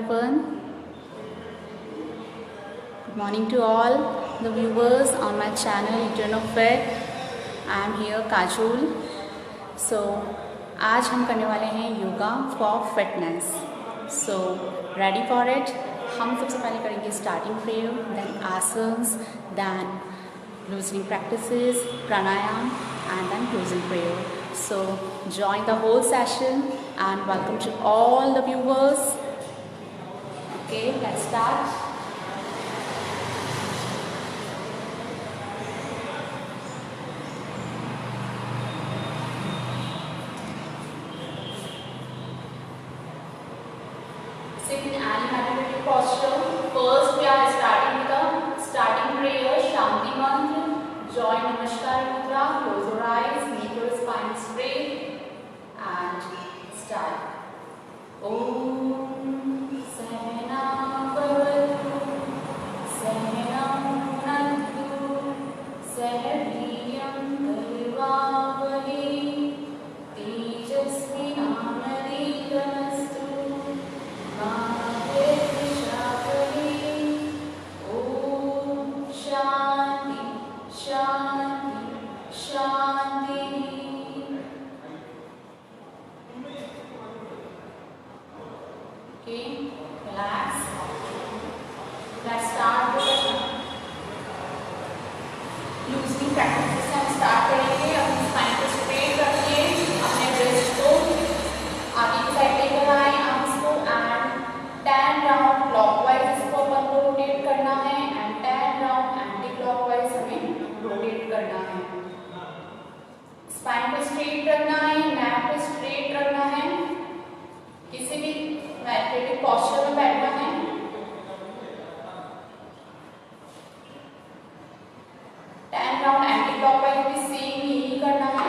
everyone. Good morning to all the viewers on my channel Eternofit. I am here Kajol. So आज हम करने वाले हैं yoga for fitness. So ready for it? हम सबसे पहले करेंगे starting prayer, then asanas, then loosening practices, pranayam, and then closing prayer. So join the whole session and welcome to all the viewers. Okay, let's start. Sit in any meditative posture. First, we are starting with the starting prayer, Shanti Mantra. Join Namaskar Mudra. Close your eyes, make your spine straight, and start. Om Sahana Bhavatu Sahanam Bhunaktu Sahaviriyam Bharvavahai Tejasvinamavitamastu Ma Vidvishapahai. Om Shanti Shanti Shanti. Okay, relax. Let's start with the loosening practices. हम start करेंगे. अपनी spine को straight रखिए, अपने wrist को आगे की side लेकर आए, arms को and 10 round clockwise इसको अपन को rotate करना है and 10 round anti clockwise हमें rotate करना है. spine को straight रखना है, neck को straight रखना है. किसी भी meditative posture में बैठना है. टेन राउंड एंटी क्लॉकवाइज भी सेम यही करना है.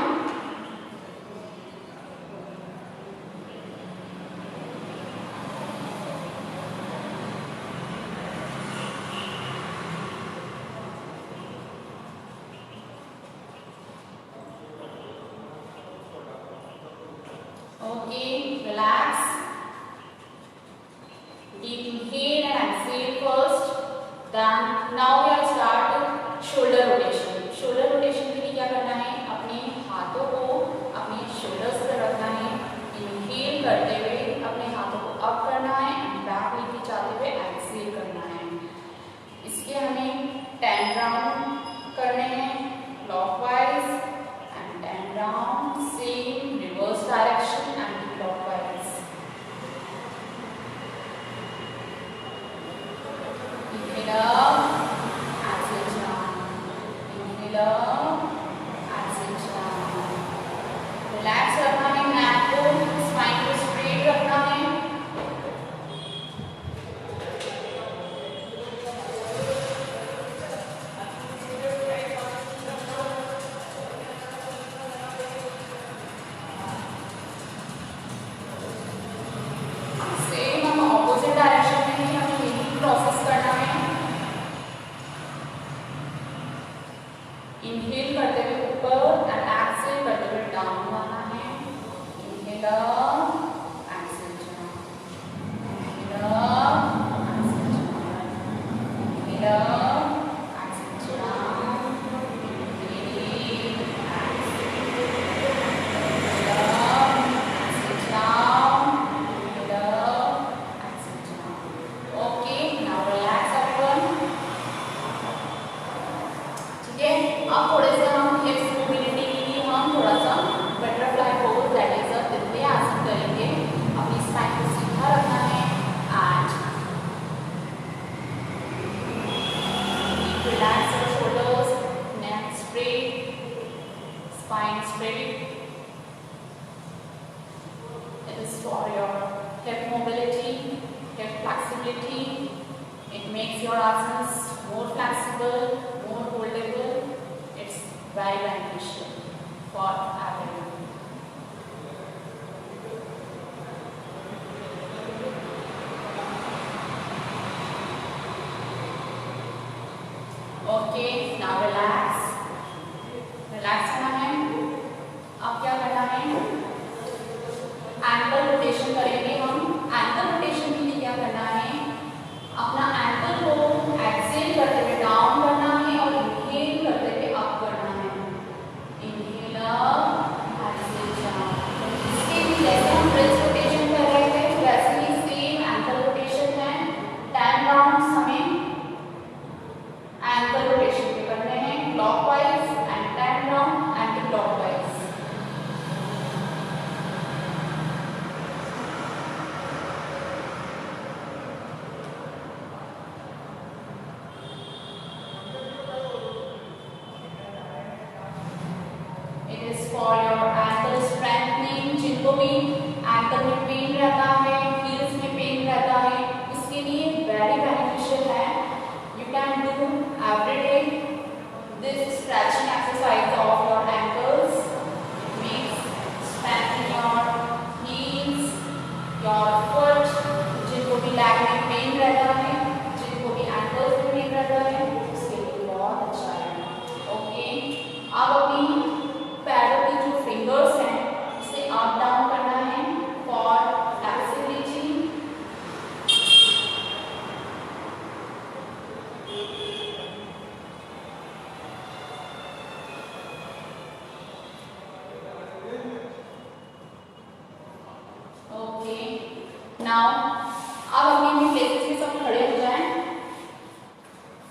Okay, relax. Deep inhale and exhale first. Then now we are start shoulder rotation. Shoulder rotation के लिए क्या करना है? अपने हाथों को अपने shoulders पर रखना है. Inhale करते हुए अपने हाथों को up करना है and back लेके जाते हुए exhale करना है. इसके हमें 10 round करने हैं clockwise and 10 round same reverse direction anti-clockwise. Inhale up, exhale down. Inhale up, exhale down. Relax रखना है neck को, spine को straight रखना है. Same हम opposite direction में ही हमें यही process करना है. Inhale करते हुए ऊपर and exhale करते हुए down आना है. Inhale up, exhale down. Inhale up, exhale down. Inhale up, exhale down. Inhale, exhale up, exhale down. Inhale up, exhale down. Okay, now relax everyone. ठीक है, अब थोड़े से हम हिप्स मोबिलिटी के लिए हम थोड़ा सा butterfly pose that is a तितली आसन करेंगे. अपनी स्पाइन को सीधा रखना है and relax your shoulders, neck straight, spine straight. It is for your hip mobility, hip flexibility. It makes your asanas more flexible, more holdable. It's very beneficial for everyone. Okay, now relax. Relax करना है. अब क्या करना है? Ankle rotation करेंगे हम. Ankle rotation के लिए क्या करना है?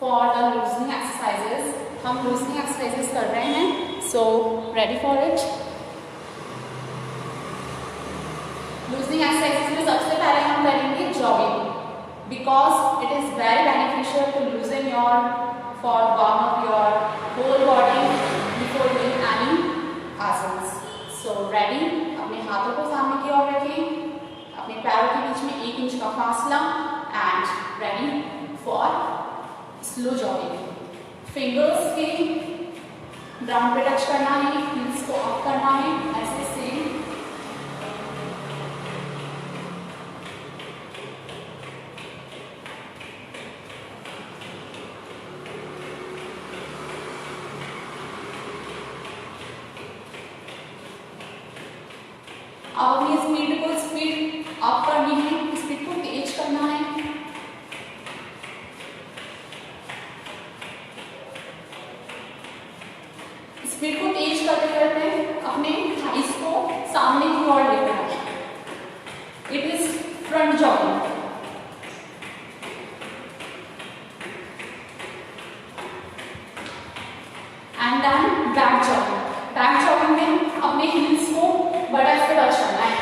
for the loosening exercises. हम loosening exercises कर रहे हैं. So ready for it? Loosening exercises में सबसे पहले हम करेंगे jogging because it is very beneficial to loosen your for warm up your whole body before doing any asanas. So ready? अपने हाथों को सामने की ओर रखें. अपने पैरों के बीच में 1 इंच का फासला and ready for slow jogging. Fingers के ग्राउंड पे टच करना है, हील्स को अप करना है, ऐसे सेम. अब अपनी स्पीड अप करनी है, स्पीड को तेज करना है. स्पीड को तेज करते करते अपने थाइस को सामने की ओर लेकर आए. It is front jogging. And then back jogging. Back jogging में अपने हील्स को बटन से टच करना है.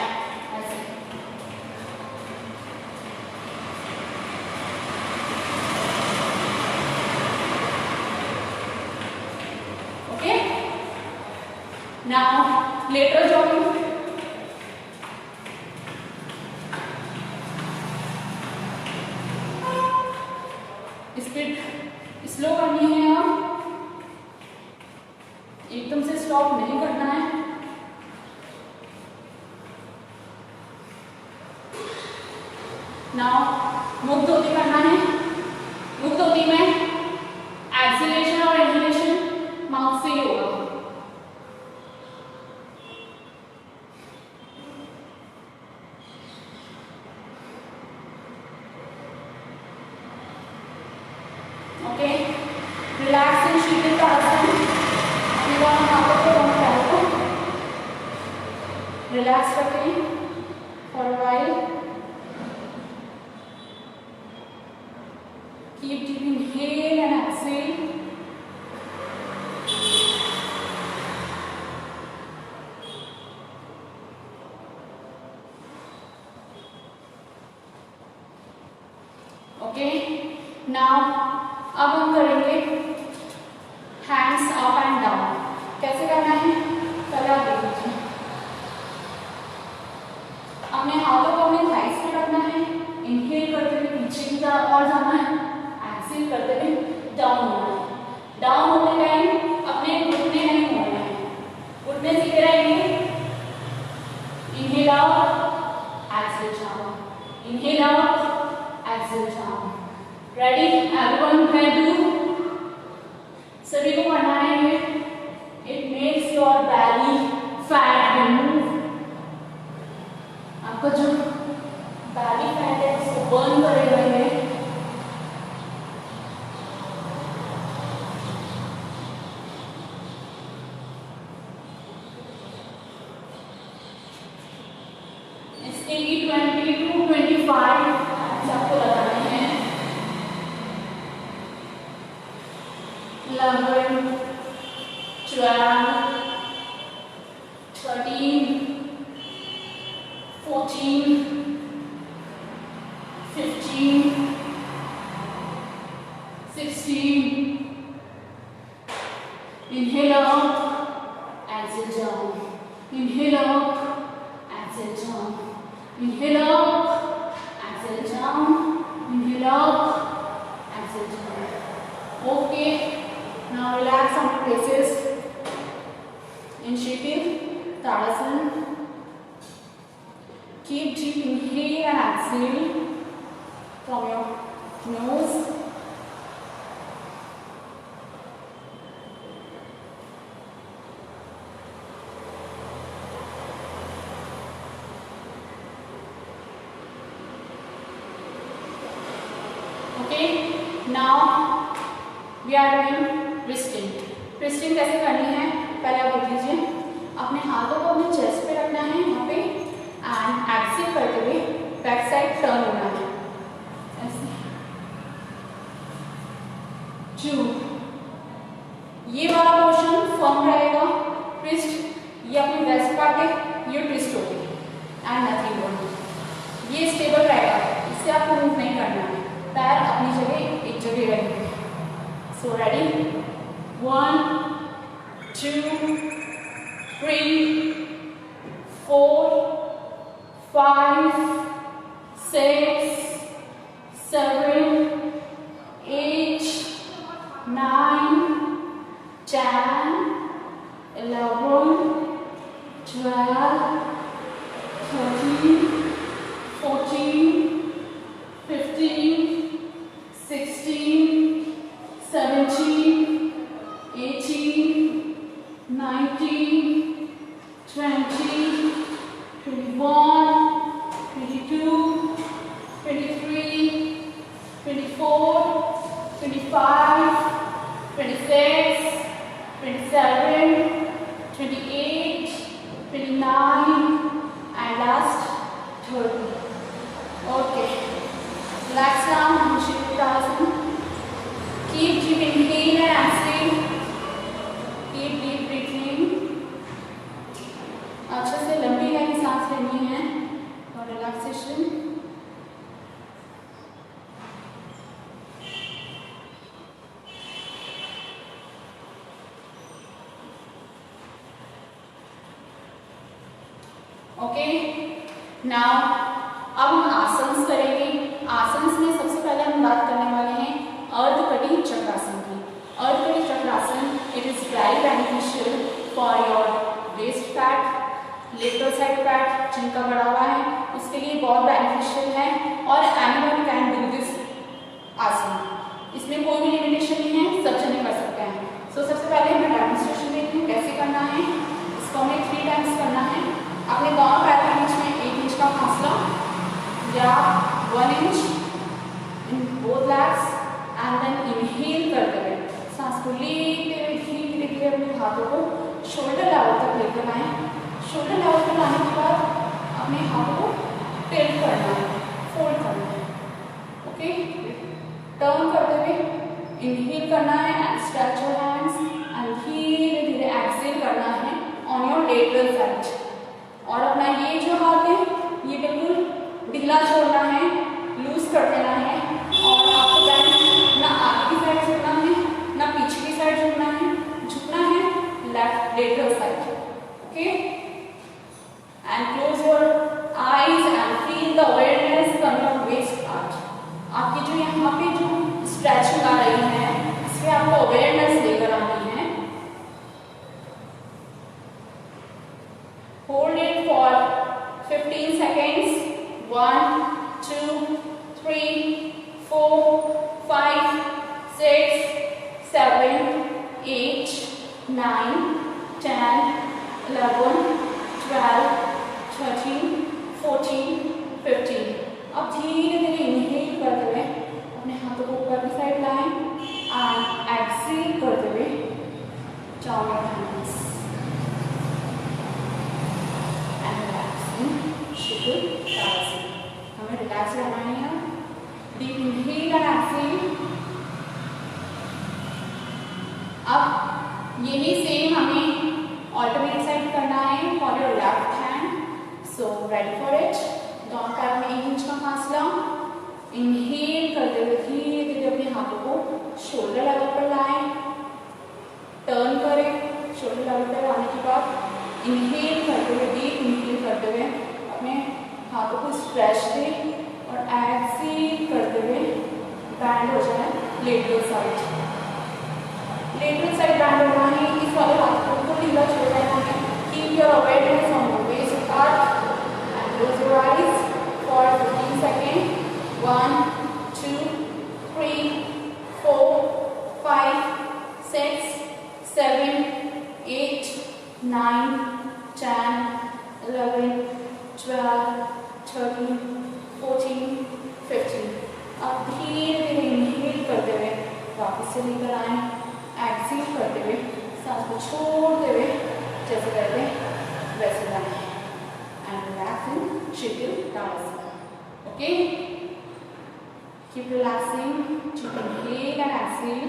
Now lateral jogging. Speed slow करनी है. अब एकदम से स्टॉप नहीं करना है. Now मुक्त होती करना है. मुक्त होती में एक्सीलरेशन और इनहेलेशन माउथ से ही होगा. ओके, रिलैक्स इन शीतल का आसन. अपने दोनों हाथों को दोनों पैरों को रिलैक्स रखें for a while. Keep deep inhale and exhale. Okay, now अब हम करेंगे हैंड्स अप एंड डाउन. कैसे करना है पहले आप देख लीजिए. अपने हाथों को अपने थाइस पे रखना है. इनहेल करते हुए पीछे की तरफ और जाना है. एक्सहेल करते हुए डाउन होना है. डाउन होते टाइम अपने घुटने नहीं मोड़ना है. घुटने सीधे रहेंगे. Inhale out, exhale down. Inhale out, exhale down. Ready everyone? मैं डू सभी को करना है ये. It makes your belly fat remove. आपका जो बैली फैट है उसको बर्न करेगा ये. इसके लिए 20 to 25 आपको लगाने हैं. 11, 12, 13, 14, 15, 16. Inhale up, exhale down. Inhale up, exhale down. Inhale up, exhale down. Inhale up, exhale down. Okay. Now relax on your places. In Shikil, Tadasana. Keep deep inhale and exhale from your nose. Okay. Now we are doing twisting. Twisting कैसे करनी है पहले आप देख लीजिए. अपने हाथों को अपने चेस्ट पे रखना है यहाँ पे एंड एक्सहेल करते हुए बैक साइड टर्न होना है. ऐसे 2। ये वाला पोर्शन फर्म रहेगा, ट्विस्ट, ये अपनी वेस्ट पार्ट है, ये ट्विस्ट होगी एंड नथिंग मोर। ये स्टेबल रहेगा, इससे आपको मूव नहीं करना है, पैर अपनी जगह एक जगह रहेंगे। So ready, 1 2 3 4 5 6 7 8 9 10 11 12 13 14 15 16 17 18 19 20 21 22 23 24 25 26 27 28 29 and last 30. Okay, relax down, Shivrasana. Keep deep inhale and exhale. Keep deep breathing. अच्छे से लंबी लाइन सांस लेनी है और रिलैक्सेशन। ओके, नाउ अब हम आसन्स करेंगे। आसन्स में सबसे पहले हम बात करने वाले हैं अर्धकटी चक्रासन की। Ardhakati Chakrasana, it is very beneficial for your waist fat, lateral side fat जिनका बढ़ा हुआ है उसके लिए बहुत बेनिफिशियल है और एनीवन कैन डू दिस आसन। इसमें कोई भी लिमिटेशन नहीं है, सब जने कर सकते हैं। सो सबसे पहले हमें डेमोन्स्ट्रेशन देखते हैं कैसे करना है। इसको हमें 3 टाइम्स करना है। अपने दोनों पैर के बीच में 1 इंच का फासला या 1 inch in both legs and then inhale करते हुए सांस को लेते हुए धीरे धीरे अपने हाथों को शोल्डर लेवल तक लेकर आए। शोल्डर लेवल पर लाने के बाद अपने हाथों को टिल्ट करना है, फोल्ड करना है। ओके, टर्न करते हुए इनहेल करना है and stretch your hands and धीरे धीरे एक्सहेल करना है ऑन योर लेटरल साइड। और अपना ये जो हाथ है ये बिल्कुल ढीला छोड़ना है, लूज कर देना है और आपको बैंड ना आगे की साइड झुकना है ना पीछे की साइड झुकना है, झुकना है left lateral side. Okay, and close your eyes and feel the awareness from your west part. आपकी जो यहाँ पे जो स्ट्रेचिंग आ रही है इसमें आपको अवेयरनेस लेकर आनी है। Hold it for 15 seconds. 1 2 3 4 5 6 7 8 9 10 11 12 13 14 15। अब धीरे धीरे इनहेल करते हुए अपने हाथों को ऊपर की साइड लाएं एंड एक्सहेल करते हुए down your hands and relaxing Shivrasana। हमें रिलैक्स रहना है यहाँ। Deep inhale and exhale. अब यही सेम हमें ऑल्टरनेट साइड करना है for your left hand. So ready for it. दोनों पैर में 1 इंच का फासला। इनहेल करते हुए धीरे धीरे अपने हाथों को शोल्डर लेवल पर लाएं, टर्न करें। शोल्डर लेवल पर आने के बाद इनहेल करते हुए, डीप इनहेल करते हुए अपने हाथों को स्ट्रेच दें और एक्सहेल करते हुए बैंड हो जाए lateral side. Lateral side band होना है। इस वाले हाथ को ढीला छोड़ देना है। Keep your awareness on your west part and close your eyes for 15 second. 1 2 3 4 5 6 7 8 9 10 11 12 13 14 15। अब धीरे धीरे इनहेल करते हुए वापस से लेकर आए, एक्सहेल करते हुए सांस को छोड़ते हुए जैसे करते हैं वैसे लाएं and relax in Shivrasana। Okay, keep relaxing, keep inhale and exhale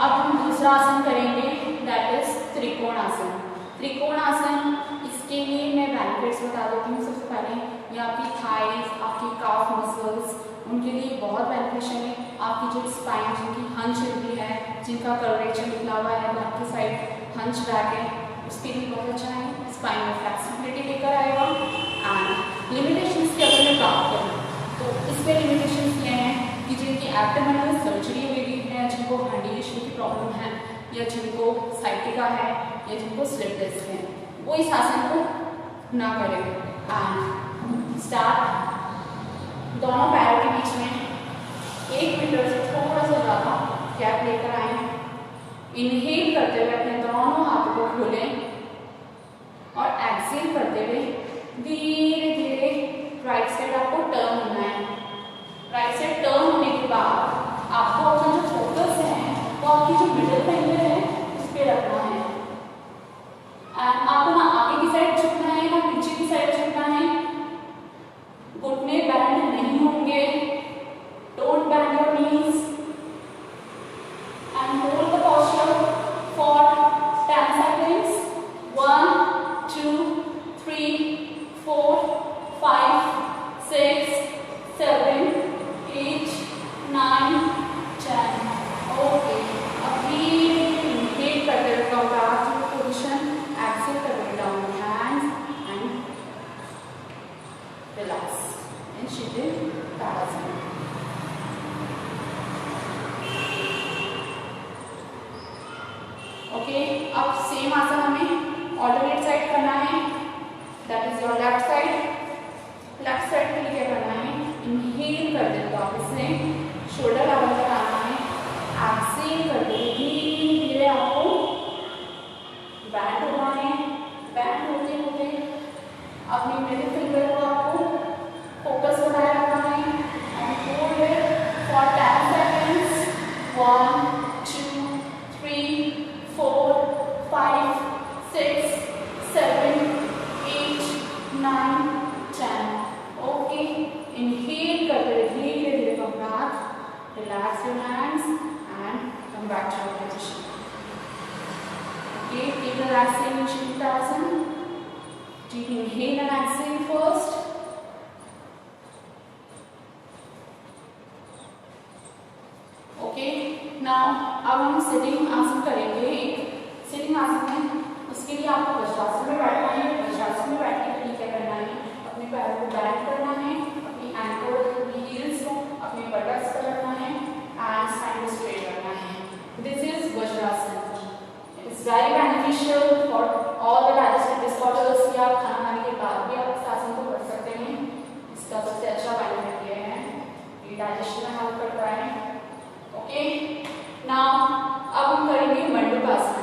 अब हम दूसरा आसन करेंगे, दैट इज त्रिकोणासन। त्रिकोणासन, इसके लिए मैं बेनिफिट्स बता देती हूँ। सबसे पहले ये आपकी थाइज, आपकी काफ मसल्स, उनके लिए बहुत बेनिफिशियल है। आपकी जो स्पाइन, जिनकी हंच होती है, जिनका कर्वेचर निकला हुआ है बैक की साइड, हंच बैक है, उसके लिए बहुत अच्छा है। स्पाइन में फ्लेक्सिबिलिटी लेकर आएगा। एंड लिमिटेशंस की अगर मैं बात करूँ तो इसमें लिमिटेशंस ये हैं कि जिनकी एब्डोमिनल सर्जरी हुई है, जिनको हार्निएशन की प्रॉब्लम है, या जिनको साइटिका है, या जिनको स्लिप डिस्क है, वो इस आसन को ना करें। एंड स्टार्ट, दोनों पैरों के बीच में 1 मीटर से थोड़ा सा ज़्यादा गैप लेकर आए। इनहेल करते हुए अपने दोनों हाथों को खोलें और एक्सेल करते हुए धीरे धीरे राइट साइड आपको टर्न होना है। राइट साइड टर्न होने के बाद आपको अपना जो फोकस है वो आपकी जो मिडिल फिंगर है उस पर रखना है। एंड आपको ना आगे की साइड झुकना है ना पीछे की साइड झुकना है। घुटने बैंड नहीं होंगे। Don't band your knees and hold the posture for 10 seconds. 1 2 3 4 5 6 7 8 9 10. Okay, अभी इनहेल करते हुए come back to position, exhale करते हुए down hands and relax in Sheetal Tadasana. Okay, अब सेम आसन हमें ऑल्टरनेट साइड करना है, that is your left side. Left side के लिए क्या करना है, इनहेल करते हुए वापस से शोल्डर लेवल पर आना है। एक्सेल करते हुए धीरे धीरे आपको बैंड होना है। बैंड होते होते अपनी मिडिल फिंगर को आपको फोकस बनाए रखना है and hold it for 10 seconds. 1 2 3 4 5 6 7 8 9 10. Okay, inhale करते हुए धीरे धीरे come back, relax your hands and come back to your position. Okay, keep relaxing in Shavasana. Deep inhale and exhale first. Okay, now अब हम sitting आसन करेंगे। Sitting आसन में उसके लिए आपको वज्रासन में बैठना है। वज्रासन में बैठने के लिए क्या करना है, अपने पैरों को बैंड करना है, अपनी एंकल, अपनी हील्स को अपने बटक्स पर रखना है एंड स्पाइन को स्ट्रेट रखना है। This is vajrasana. It's very beneficial for all the digestive disorders. या खाना खाने के बाद भी आप इस आसन को कर सकते हैं। इसका सबसे अच्छा बेनिफिट ये है कि डाइजेशन में हेल्प करता है। ओके, नाउ अब हम करेंगे मंडूकासन।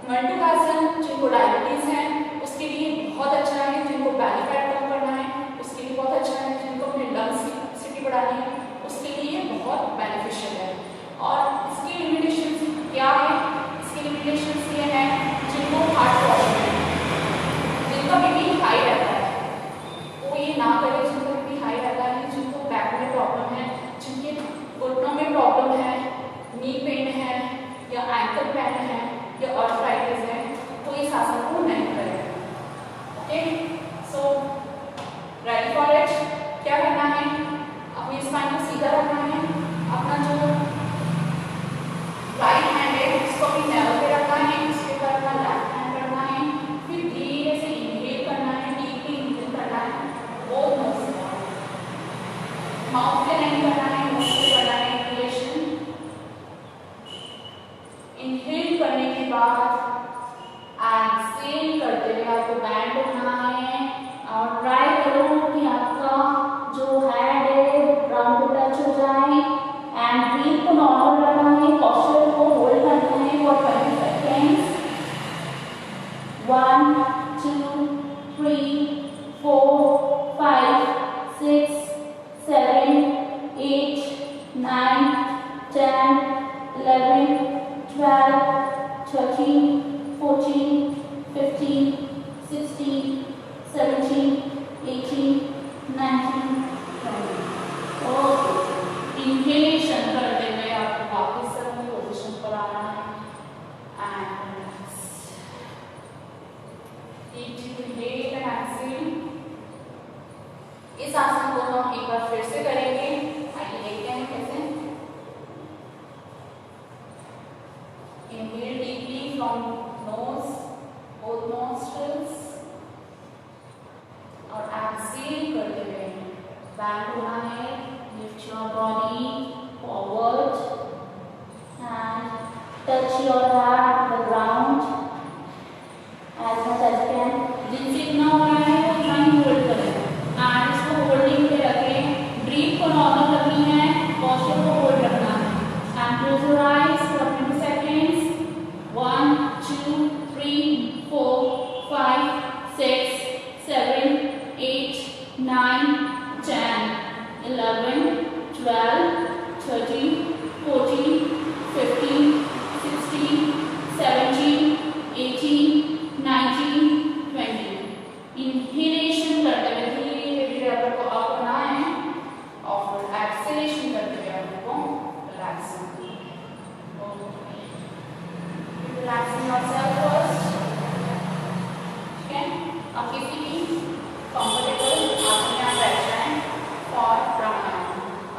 मंडूकासन जिनको डायबिटीज है उसके लिए बहुत अच्छा है, जिनको बेली फैट कम करना है उसके लिए बहुत अच्छा है, जिनको अपने लंग्स की कैपेसिटी बढ़ानी है उसके लिए बहुत बेनिफिशियल है। और इसकी लिमिटेशंस क्या है, इसकी लिमिटेशंस ये है जिनको हार्ट प्रॉब्लम है, जिनका बीपी हाई रहता है वो ये ना करे, जिनका बीपी हाई रहता है, जिनको बैक में प्रॉब्लम है, जिनके घुटनों में प्रॉब्लम है, नी पेन है या एंकल पेन है या आर्थराइटिस है, तो इस आसन को नहीं करें। Okay, so ready for it. क्या करना है, अपनी स्पाइन को सीधा रखना है, अपना जो राइट हैंड है उसको अपनी नेवल पे रखना है, उसके ऊपर अपना लेफ्ट हैंड रखना है, फिर धीरे से इनहेल करना है, डीपली इनहेल करना है, बोथ नोज से, माउथ से नहीं करना है, नोज से करना है इनहेलेशन। इनहेल करने के बाद एक्सेल करते हुए आपको बैंड होना है और ट्राई करो कि आपका जो हेड है ग्राउंड पे टच हो जाए एंड ब्रीथ को नॉर्मल रखना है, पोस्चर को होल्ड करना है फॉर 20 seconds. 1 2 3 4 5 6 7 8 9 10 11 12 13 14 15 16 17 18 19 20. ओके, इनहेलेशन करते हुए आपको वापस अपनी पोजीशन पर आना है। Inhale and exhale. इस आसन को हम एक बार फिर से करेंगे। आइए देखते हैं कैसे। Inhale deeply from nose, both nostrils, और एक्सहेल करते हुए बैक होना है। Lift your body forward and touch your heart the ground as much as you can. जिनसे इतना हो रहा है उतना ही होल्ड करें एंड इसको होल्डिंग पे रखें। ब्रीथ को नॉर्मल रखनी है, पॉस्चर को होल्ड रखना है and close your eyes for 20 seconds. 1 2 3 4 5 6 7 8 9 10 11 12 13 14 15 16 17 18 19 20। Inhalation करते हुए धीरे धीरे आपको अप होना है और फिर एक्सहेलेशन करते हुए आपको रिलैक्स होना है। Relaxing yourself first. ठीक है, अब किसी भी कंफर्टेबल आसन में आप बैठ जाएं फॉर प्राणायाम।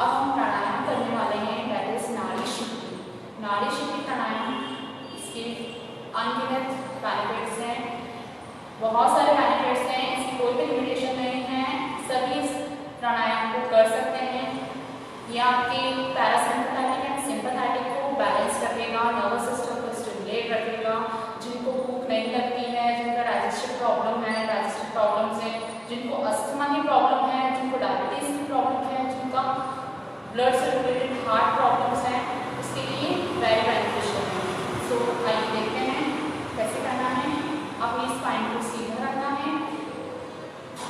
अब हम प्राणायाम करने वाले हैं, दैट इज नाड़ी शुद्धि। नाड़ी शुद्धि प्राणायाम, इसके अनगिनत बेनिफिट्स हैं, बहुत सारे बेनिफिट्स हैं, इसकी कोई भी लिमिटेशन नहीं है। सभी इस प्राणायाम को कर सकते हैं। ये आपके पैरासिम्पैथेटिक एंड सिंपैथेटिक को बैलेंस रखेगा, नर्वस सिस्टम को स्टिमुलेट रखेगा। जिनको भूख नहीं लगती है, जिनका डाइजेस्टिव प्रॉब्लम है, डाइजेस्टिव प्रॉब्लम से, जिनको अस्थमा की प्रॉब्लम है, जिनको डायबिटीज की प्रॉब्लम है, जिनका ब्लड से रिलेटेड हार्ट प्रॉब्लम्स हैं, उसके लिए वेरी बेनिफिशियल है। सो आइए देखते हैं कैसे करना है। अपनी स्पाइन को सीधा रखना है,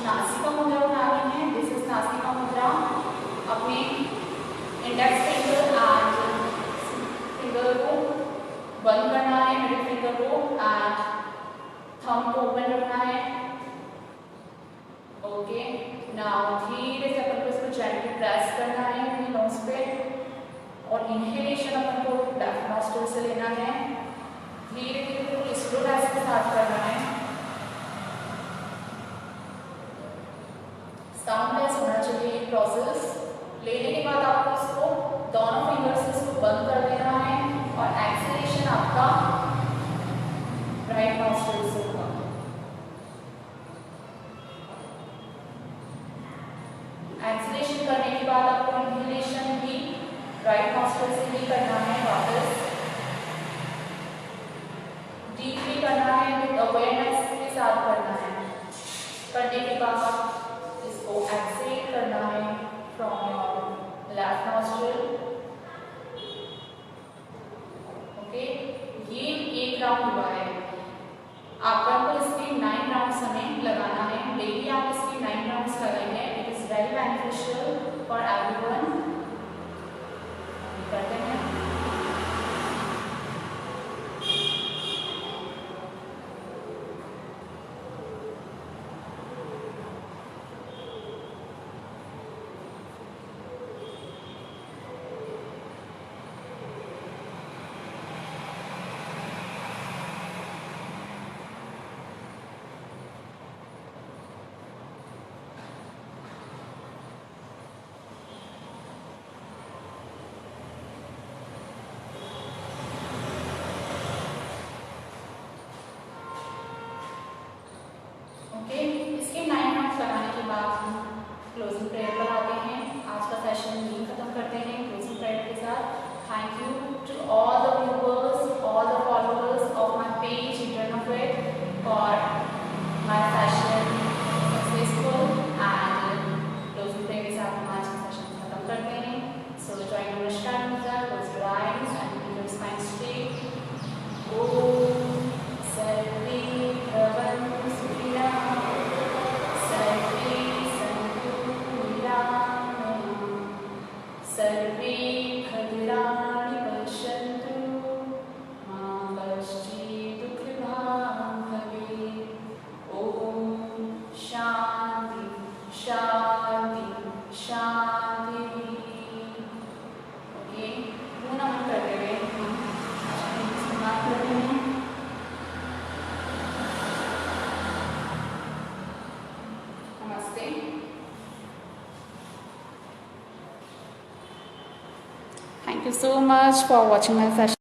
नासिका मुद्रा उठानी है। दिस इज नासिका मुद्रा। अपने इंडेक्स फिंगर एंड फिंगर को बंद करना है, मिडिल फिंगर को एंड थंब को ओपन रखना है। ओके, नाउ धीरे से अपन को इसको जेंटली प्रेस करना है अपनी नोज पे और इनहेलेशन अपन को लेफ्ट नॉस्ट्रिल से लेना है। धीरे धीरे स्लो डाइस के साथ करना है। साउंडलेस होना चाहिए ये प्रोसेस। लेने के बाद आपको इसको दोनों फिंगर से इसको बंद कर देना है और एक्सहेलेशन आपका राइट नॉस्ट्रिल से होगा। एक्सहेलेशन करने के बाद आपको इनहेलेशन भी राइट नॉस्ट्रिल से ही करना है। वापस डीपली करना है, विद अवेयरनेस के साथ करना है। करने के बाद इसको एक्सहेल करना है from your left nostril. Okay, ये एक राउंड हुआ है। आपको इसके 9 राउंड्स हमें लगाना है। डेली आप इसके 9 राउंड्स लगाएंगे। It is very beneficial for everyone. करते हैं। इसके 9 राउंड्स लगाने के बाद हम क्लोजिंग प्रेयर पर आते हैं। आज का सेशन यहीं खत्म करते हैं क्लोजिंग प्रेयर के साथ। Thank you to all the viewers, all the followers of my page Eternofit for my session successful. And closing prayer के साथ हम आज का सेशन खत्म करते हैं। सो join Namaskar Mudra, close your eyes and keep your spine straight. ओम सर्वे भवन्तु सुखिनः, सर्वे सन्तु निरामयाः, सर्वे भद्राणि पश्यन्तु, मा कश्चित् दुःखभाग् भवेत्। ओम शांति शांति शांति। ओके, नमन करते हुए हम समाप्त करते हैं। Thank you so much for watching my session.